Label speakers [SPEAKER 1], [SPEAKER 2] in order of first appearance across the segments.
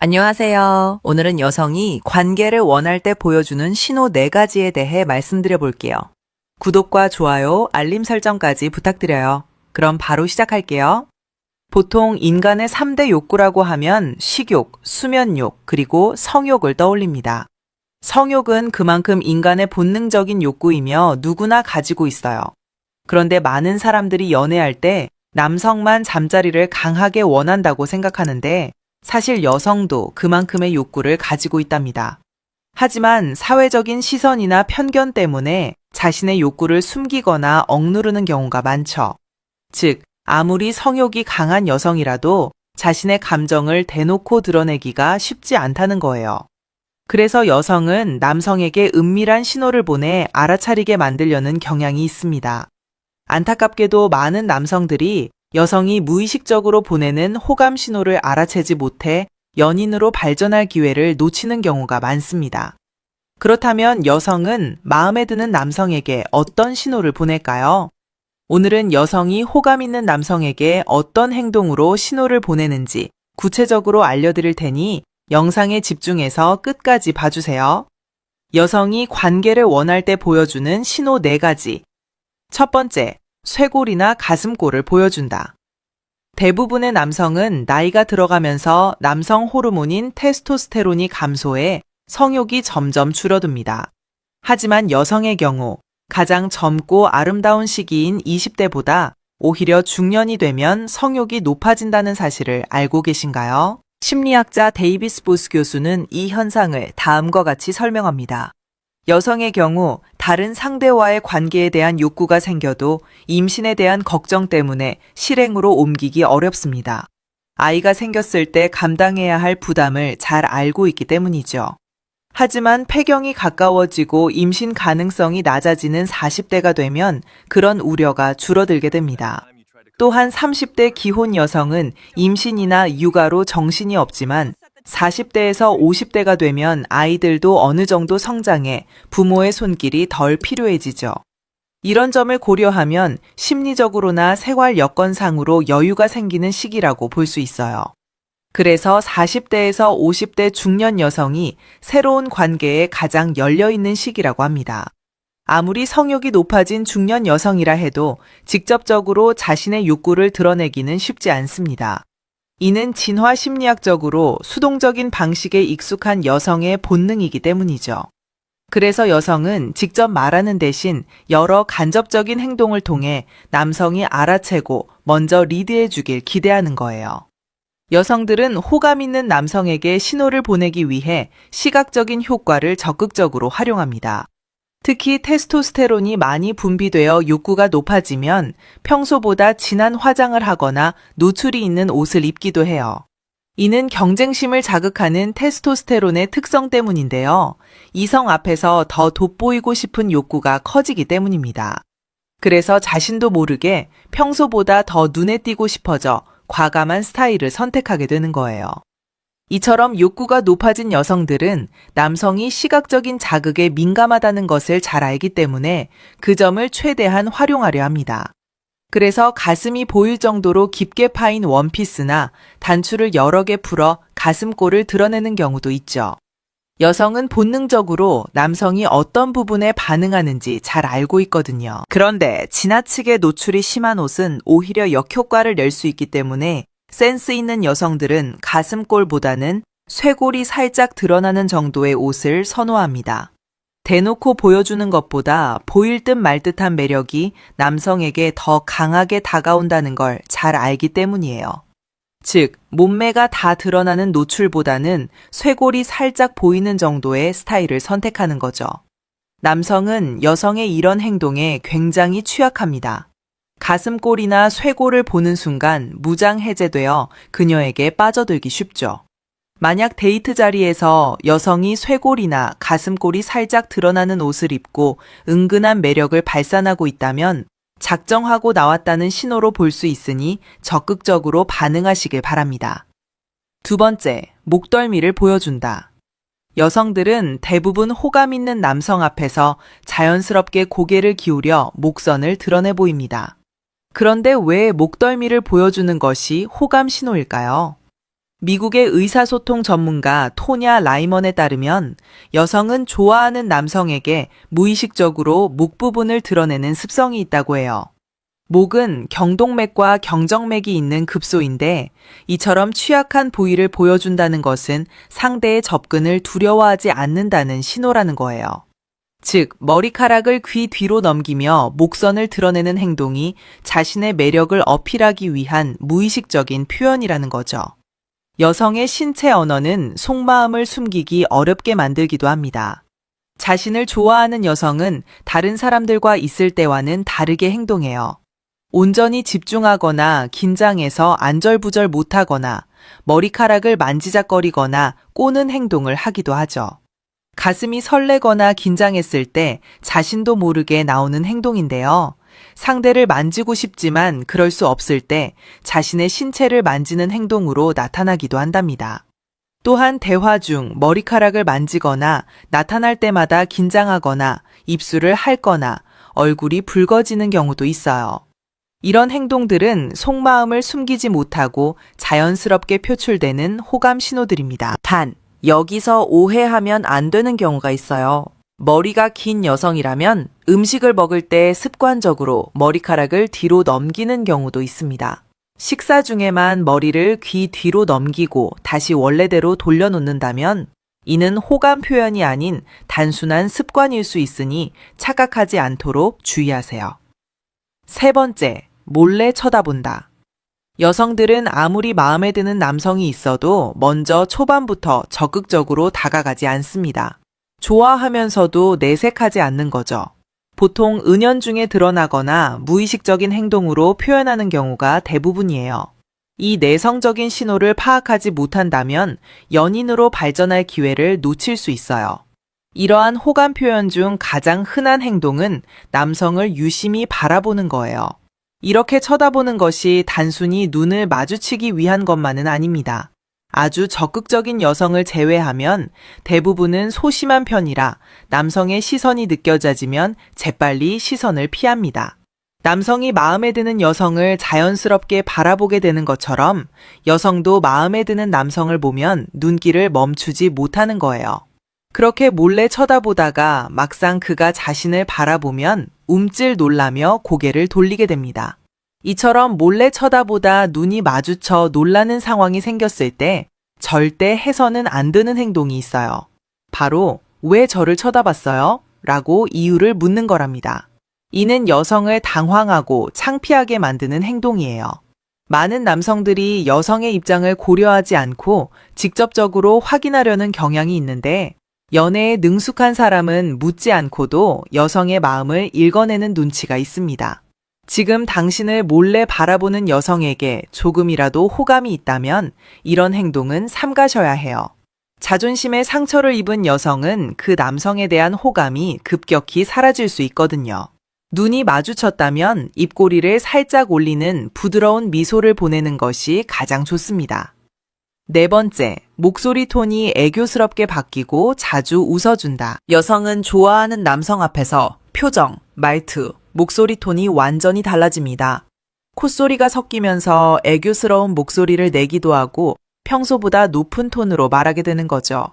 [SPEAKER 1] 안녕하세요. 오늘은 여성이 관계를 원할 때 보여주는 신호 4가지에 대해 말씀드려 볼게요. 구독과 좋아요, 알림 설정까지 부탁드려요. 그럼 바로 시작할게요. 보통 인간의 3대 욕구라고 하면 식욕, 수면욕, 그리고 성욕을 떠올립니다. 성욕은 그만큼 인간의 본능적인 욕구이며 누구나 가지고 있어요. 그런데 많은 사람들이 연애할 때 남성만 잠자리를 강하게 원한다고 생각하는데 사실 여성도 그만큼의 욕구를 가지고 있답니다. 하지만 사회적인 시선이나 편견 때문에 자신의 욕구를 숨기거나 억누르는 경우가 많죠. 즉, 아무리 성욕이 강한 여성이라도 자신의 감정을 대놓고 드러내기가 쉽지 않다는 거예요. 그래서 여성은 남성에게 은밀한 신호를 보내 알아차리게 만들려는 경향이 있습니다. 안타깝게도 많은 남성들이 여성이 무의식적으로 보내는 호감 신호를 알아채지 못해 연인으로 발전할 기회를 놓치는 경우가 많습니다. 그렇다면 여성은 마음에 드는 남성에게 어떤 신호를 보낼까요? 오늘은 여성이 호감 있는 남성에게 어떤 행동으로 신호를 보내는지 구체적으로 알려드릴 테니 영상에 집중해서 끝까지 봐주세요. 여성이 관계를 원할 때 보여주는 신호 4가지. 첫 번째, 쇄골이나 가슴골을 보여준다. 대부분의 남성은 나이가 들어가면서 남성 호르몬인 테스토스테론이 감소해 성욕이 점점 줄어듭니다. 하지만 여성의 경우 가장 젊고 아름다운 시기인 20대보다 오히려 중년이 되면 성욕이 높아진다는 사실을 알고 계신가요? 심리학자 데이비스 보스 교수는 이 현상을 다음과 같이 설명합니다. 여성의 경우 다른 상대와의 관계에 대한 욕구가 생겨도 임신에 대한 걱정 때문에 실행으로 옮기기 어렵습니다. 아이가 생겼을 때 감당해야 할 부담을 잘 알고 있기 때문이죠. 하지만 폐경이 가까워지고 임신 가능성이 낮아지는 40대가 되면 그런 우려가 줄어들게 됩니다. 또한 30대 기혼 여성은 임신이나 육아로 정신이 없지만 40대에서 50대가 되면 아이들도 어느 정도 성장해 부모의 손길이 덜 필요해지죠. 이런 점을 고려하면 심리적으로나 생활 여건상으로 여유가 생기는 시기라고 볼 수 있어요. 그래서 40대에서 50대 중년 여성이 새로운 관계에 가장 열려있는 시기라고 합니다. 아무리 성욕이 높아진 중년 여성이라 해도 직접적으로 자신의 욕구를 드러내기는 쉽지 않습니다. 이는 진화 심리학적으로 수동적인 방식에 익숙한 여성의 본능이기 때문이죠. 그래서 여성은 직접 말하는 대신 여러 간접적인 행동을 통해 남성이 알아채고 먼저 리드해 주길 기대하는 거예요. 여성들은 호감 있는 남성에게 신호를 보내기 위해 시각적인 효과를 적극적으로 활용합니다. 특히 테스토스테론이 많이 분비되어 욕구가 높아지면 평소보다 진한 화장을 하거나 노출이 있는 옷을 입기도 해요. 이는 경쟁심을 자극하는 테스토스테론의 특성 때문인데요. 이성 앞에서 더 돋보이고 싶은 욕구가 커지기 때문입니다. 그래서 자신도 모르게 평소보다 더 눈에 띄고 싶어져 과감한 스타일을 선택하게 되는 거예요. 이처럼 욕구가 높아진 여성들은 남성이 시각적인 자극에 민감하다는 것을 잘 알기 때문에 그 점을 최대한 활용하려 합니다. 그래서 가슴이 보일 정도로 깊게 파인 원피스나 단추를 여러 개 풀어 가슴골을 드러내는 경우도 있죠. 여성은 본능적으로 남성이 어떤 부분에 반응하는지 잘 알고 있거든요. 그런데 지나치게 노출이 심한 옷은 오히려 역효과를 낼 수 있기 때문에 센스 있는 여성들은 가슴골보다는 쇄골이 살짝 드러나는 정도의 옷을 선호합니다. 대놓고 보여주는 것보다 보일 듯 말 듯한 매력이 남성에게 더 강하게 다가온다는 걸 잘 알기 때문이에요. 즉, 몸매가 다 드러나는 노출보다는 쇄골이 살짝 보이는 정도의 스타일을 선택하는 거죠. 남성은 여성의 이런 행동에 굉장히 취약합니다. 가슴골이나 쇄골을 보는 순간 무장해제되어 그녀에게 빠져들기 쉽죠. 만약 데이트 자리에서 여성이 쇄골이나 가슴골이 살짝 드러나는 옷을 입고 은근한 매력을 발산하고 있다면 작정하고 나왔다는 신호로 볼 수 있으니 적극적으로 반응하시길 바랍니다. 두 번째, 목덜미를 보여준다. 여성들은 대부분 호감 있는 남성 앞에서 자연스럽게 고개를 기울여 목선을 드러내 보입니다. 그런데 왜 목덜미를 보여주는 것이 호감 신호일까요? 미국의 의사소통 전문가 토냐 라이먼에 따르면 여성은 좋아하는 남성에게 무의식적으로 목 부분을 드러내는 습성이 있다고 해요. 목은 경동맥과 경정맥이 있는 급소인데 이처럼 취약한 부위를 보여준다는 것은 상대의 접근을 두려워하지 않는다는 신호라는 거예요. 즉, 머리카락을 귀 뒤로 넘기며 목선을 드러내는 행동이 자신의 매력을 어필하기 위한 무의식적인 표현이라는 거죠. 여성의 신체 언어는 속마음을 숨기기 어렵게 만들기도 합니다. 자신을 좋아하는 여성은 다른 사람들과 있을 때와는 다르게 행동해요. 온전히 집중하거나 긴장해서 안절부절 못하거나 머리카락을 만지작거리거나 꼬는 행동을 하기도 하죠. 가슴이 설레거나 긴장했을 때 자신도 모르게 나오는 행동인데요. 상대를 만지고 싶지만 그럴 수 없을 때 자신의 신체를 만지는 행동으로 나타나기도 한답니다. 또한 대화 중 머리카락을 만지거나 나타날 때마다 긴장하거나 입술을 핥거나 얼굴이 붉어지는 경우도 있어요. 이런 행동들은 속마음을 숨기지 못하고 자연스럽게 표출되는 호감 신호들입니다. 단, 여기서 오해하면 안 되는 경우가 있어요. 머리가 긴 여성이라면 음식을 먹을 때 습관적으로 머리카락을 뒤로 넘기는 경우도 있습니다. 식사 중에만 머리를 귀 뒤로 넘기고 다시 원래대로 돌려놓는다면 이는 호감 표현이 아닌 단순한 습관일 수 있으니 착각하지 않도록 주의하세요. 세 번째, 몰래 쳐다본다. 여성들은 아무리 마음에 드는 남성이 있어도 먼저 초반부터 적극적으로 다가가지 않습니다. 좋아하면서도 내색하지 않는 거죠. 보통 은연중에 드러나거나 무의식적인 행동으로 표현하는 경우가 대부분이에요. 이 내성적인 신호를 파악하지 못한다면 연인으로 발전할 기회를 놓칠 수 있어요. 이러한 호감 표현 중 가장 흔한 행동은 남성을 유심히 바라보는 거예요. 이렇게 쳐다보는 것이 단순히 눈을 마주치기 위한 것만은 아닙니다. 아주 적극적인 여성을 제외하면 대부분은 소심한 편이라 남성의 시선이 느껴져지면 재빨리 시선을 피합니다. 남성이 마음에 드는 여성을 자연스럽게 바라보게 되는 것처럼 여성도 마음에 드는 남성을 보면 눈길을 멈추지 못하는 거예요. 그렇게 몰래 쳐다보다가 막상 그가 자신을 바라보면 움찔 놀라며 고개를 돌리게 됩니다. 이처럼 몰래 쳐다보다 눈이 마주쳐 놀라는 상황이 생겼을 때 절대 해서는 안 되는 행동이 있어요. 바로 왜 저를 쳐다봤어요? 라고 이유를 묻는 거랍니다. 이는 여성을 당황하고 창피하게 만드는 행동이에요. 많은 남성들이 여성의 입장을 고려하지 않고 직접적으로 확인하려는 경향이 있는데 연애에 능숙한 사람은 묻지 않고도 여성의 마음을 읽어내는 눈치가 있습니다. 지금 당신을 몰래 바라보는 여성에게 조금이라도 호감이 있다면 이런 행동은 삼가셔야 해요. 자존심에 상처를 입은 여성은 그 남성에 대한 호감이 급격히 사라질 수 있거든요. 눈이 마주쳤다면 입꼬리를 살짝 올리는 부드러운 미소를 보내는 것이 가장 좋습니다. 네 번째, 목소리 톤이 애교스럽게 바뀌고 자주 웃어준다. 여성은 좋아하는 남성 앞에서 표정, 말투, 목소리 톤이 완전히 달라집니다. 콧소리가 섞이면서 애교스러운 목소리를 내기도 하고 평소보다 높은 톤으로 말하게 되는 거죠.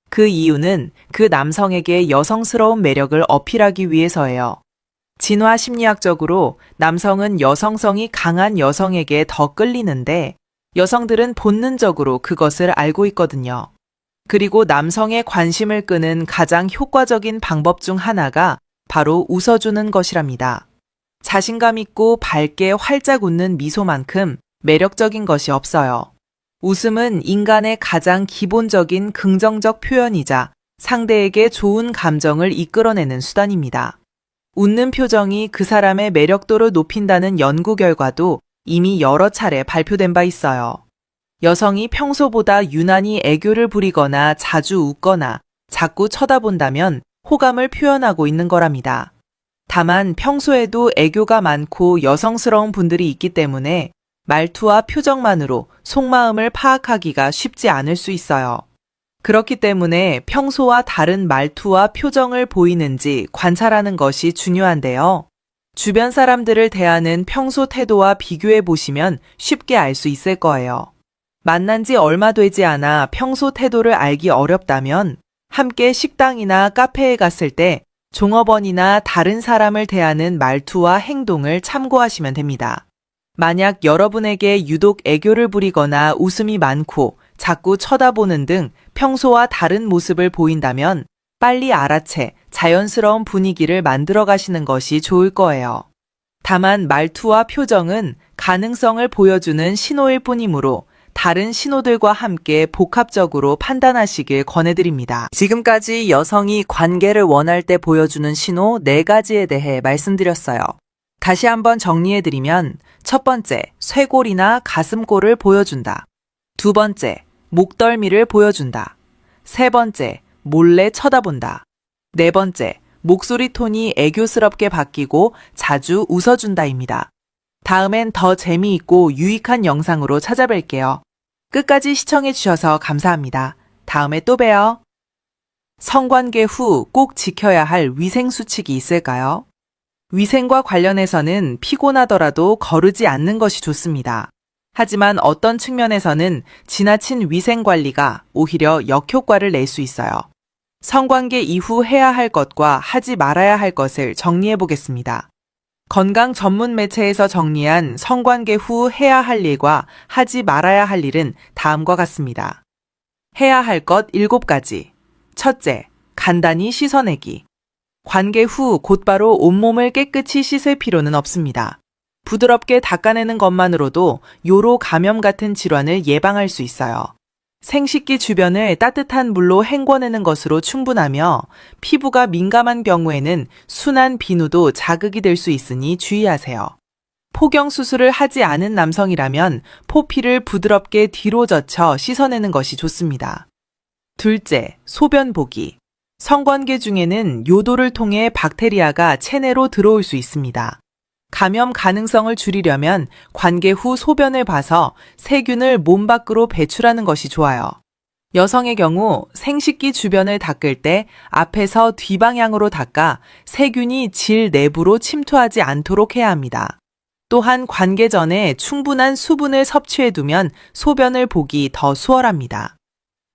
[SPEAKER 1] 그 이유는 그 남성에게 여성스러운 매력을 어필하기 위해서예요. 진화 심리학적으로 남성은 여성성이 강한 여성에게 더 끌리는데 여성들은 본능적으로 그것을 알고 있거든요. 그리고 남성의 관심을 끄는 가장 효과적인 방법 중 하나가 바로 웃어주는 것이랍니다. 자신감 있고 밝게 활짝 웃는 미소만큼 매력적인 것이 없어요. 웃음은 인간의 가장 기본적인 긍정적 표현이자 상대에게 좋은 감정을 이끌어내는 수단입니다. 웃는 표정이 그 사람의 매력도를 높인다는 연구 결과도 이미 여러 차례 발표된 바 있어요. 여성이 평소보다 유난히 애교를 부리거나 자주 웃거나 자꾸 쳐다본다면 호감을 표현하고 있는 거랍니다. 다만 평소에도 애교가 많고 여성스러운 분들이 있기 때문에 말투와 표정만으로 속마음을 파악하기가 쉽지 않을 수 있어요. 그렇기 때문에 평소와 다른 말투와 표정을 보이는지 관찰하는 것이 중요한데요. 주변 사람들을 대하는 평소 태도와 비교해 보시면 쉽게 알 수 있을 거예요. 만난 지 얼마 되지 않아 평소 태도를 알기 어렵다면 함께 식당이나 카페에 갔을 때 종업원이나 다른 사람을 대하는 말투와 행동을 참고하시면 됩니다. 만약 여러분에게 유독 애교를 부리거나 웃음이 많고 자꾸 쳐다보는 등 평소와 다른 모습을 보인다면 빨리 알아채 자연스러운 분위기를 만들어 가시는 것이 좋을 거예요. 다만 말투와 표정은 가능성을 보여주는 신호일 뿐이므로 다른 신호들과 함께 복합적으로 판단하시길 권해드립니다. 지금까지 여성이 관계를 원할 때 보여주는 신호 4가지에 대해 말씀드렸어요. 다시 한번 정리해드리면 첫 번째, 쇄골이나 가슴골을 보여준다. 두 번째, 목덜미를 보여준다. 세 번째, 몰래 쳐다본다. 네 번째, 목소리 톤이 애교스럽게 바뀌고 자주 웃어준다입니다. 다음엔 더 재미있고 유익한 영상으로 찾아뵐게요. 끝까지 시청해주셔서 감사합니다. 다음에 또 봬요. 성관계 후 꼭 지켜야 할 위생수칙이 있을까요? 위생과 관련해서는 피곤하더라도 거르지 않는 것이 좋습니다. 하지만 어떤 측면에서는 지나친 위생관리가 오히려 역효과를 낼 수 있어요. 성관계 이후 해야 할 것과 하지 말아야 할 것을 정리해 보겠습니다. 건강 전문 매체에서 정리한 성관계 후 해야 할 일과 하지 말아야 할 일은 다음과 같습니다. 해야 할 것 7가지. 첫째, 간단히 씻어내기. 관계 후 곧바로 온몸을 깨끗이 씻을 필요는 없습니다. 부드럽게 닦아내는 것만으로도 요로 감염 같은 질환을 예방할 수 있어요. 생식기 주변을 따뜻한 물로 헹궈내는 것으로 충분하며 피부가 민감한 경우에는 순한 비누도 자극이 될 수 있으니 주의하세요. 포경 수술을 하지 않은 남성이라면 포피를 부드럽게 뒤로 젖혀 씻어내는 것이 좋습니다. 둘째, 소변 보기. 성관계 중에는 요도를 통해 박테리아가 체내로 들어올 수 있습니다. 감염 가능성을 줄이려면 관계 후 소변을 봐서 세균을 몸 밖으로 배출하는 것이 좋아요. 여성의 경우 생식기 주변을 닦을 때 앞에서 뒷방향으로 닦아 세균이 질 내부로 침투하지 않도록 해야 합니다. 또한 관계 전에 충분한 수분을 섭취해두면 소변을 보기 더 수월합니다.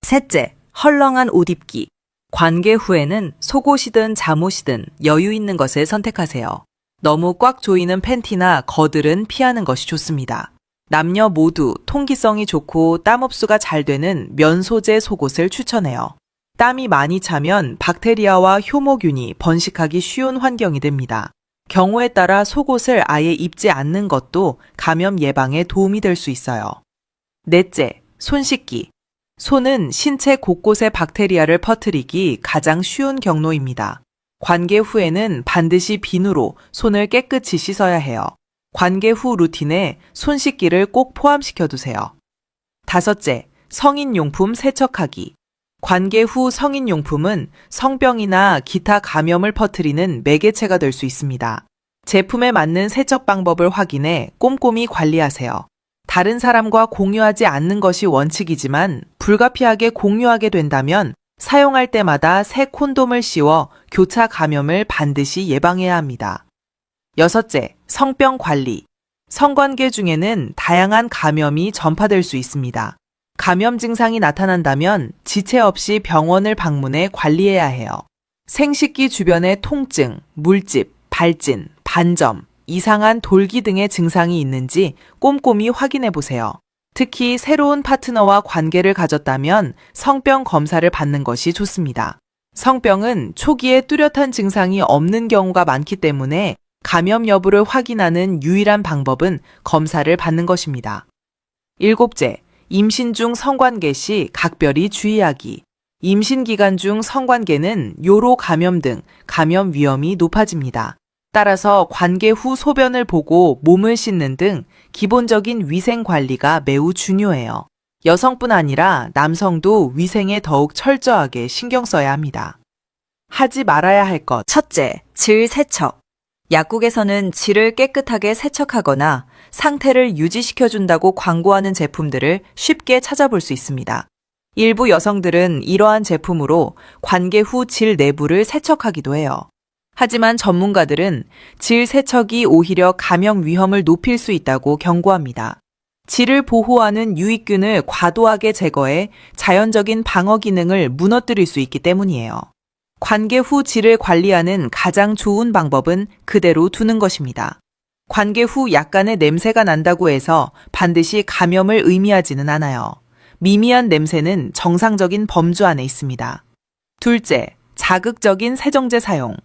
[SPEAKER 1] 셋째, 헐렁한 옷 입기. 관계 후에는 속옷이든 잠옷이든 여유 있는 것을 선택하세요. 너무 꽉 조이는 팬티나 거들은 피하는 것이 좋습니다. 남녀 모두 통기성이 좋고 땀 흡수가 잘 되는 면 소재 속옷을 추천해요. 땀이 많이 차면 박테리아와 효모균이 번식하기 쉬운 환경이 됩니다. 경우에 따라 속옷을 아예 입지 않는 것도 감염 예방에 도움이 될 수 있어요. 넷째, 손 씻기. 손은 신체 곳곳에 박테리아를 퍼뜨리기 가장 쉬운 경로입니다. 관계 후에는 반드시 비누로 손을 깨끗이 씻어야 해요. 관계 후 루틴에 손 씻기를 꼭 포함시켜 두세요. 다섯째, 성인용품 세척하기. 관계 후 성인용품은 성병이나 기타 감염을 퍼뜨리는 매개체가 될 수 있습니다. 제품에 맞는 세척 방법을 확인해 꼼꼼히 관리하세요. 다른 사람과 공유하지 않는 것이 원칙이지만 불가피하게 공유하게 된다면 사용할 때마다 새 콘돔을 씌워 교차 감염을 반드시 예방해야 합니다. 여섯째, 성병 관리. 성관계 중에는 다양한 감염이 전파될 수 있습니다. 감염 증상이 나타난다면 지체 없이 병원을 방문해 관리해야 해요. 생식기 주변의 통증, 물집, 발진, 반점, 이상한 돌기 등의 증상이 있는지 꼼꼼히 확인해 보세요. 특히 새로운 파트너와 관계를 가졌다면 성병 검사를 받는 것이 좋습니다. 성병은 초기에 뚜렷한 증상이 없는 경우가 많기 때문에 감염 여부를 확인하는 유일한 방법은 검사를 받는 것입니다. 일곱째, 임신 중 성관계 시 각별히 주의하기. 임신 기간 중 성관계는 요로 감염 등 감염 위험이 높아집니다. 따라서 관계 후 소변을 보고 몸을 씻는 등 기본적인 위생 관리가 매우 중요해요. 여성뿐 아니라 남성도 위생에 더욱 철저하게 신경 써야 합니다. 하지 말아야 할 것. 첫째, 질 세척. 약국에서는 질을 깨끗하게 세척하거나 상태를 유지시켜준다고 광고하는 제품들을 쉽게 찾아볼 수 있습니다. 일부 여성들은 이러한 제품으로 관계 후 질 내부를 세척하기도 해요. 하지만 전문가들은 질 세척이 오히려 감염 위험을 높일 수 있다고 경고합니다. 질을 보호하는 유익균을 과도하게 제거해 자연적인 방어 기능을 무너뜨릴 수 있기 때문이에요. 관계 후 질을 관리하는 가장 좋은 방법은 그대로 두는 것입니다. 관계 후 약간의 냄새가 난다고 해서 반드시 감염을 의미하지는 않아요. 미미한 냄새는 정상적인 범주 안에 있습니다. 둘째, 자극적인 세정제 사용.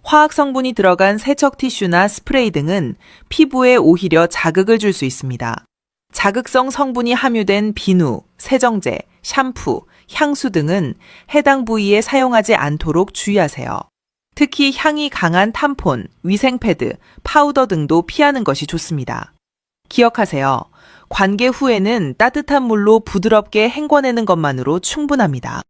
[SPEAKER 1] 화학 성분이 들어간 세척 티슈나 스프레이 등은 피부에 오히려 자극을 줄 수 있습니다. 자극성 성분이 함유된 비누, 세정제, 샴푸, 향수 등은 해당 부위에 사용하지 않도록 주의하세요. 특히 향이 강한 탐폰, 위생패드, 파우더 등도 피하는 것이 좋습니다. 기억하세요. 관계 후에는 따뜻한 물로 부드럽게 헹궈내는 것만으로 충분합니다.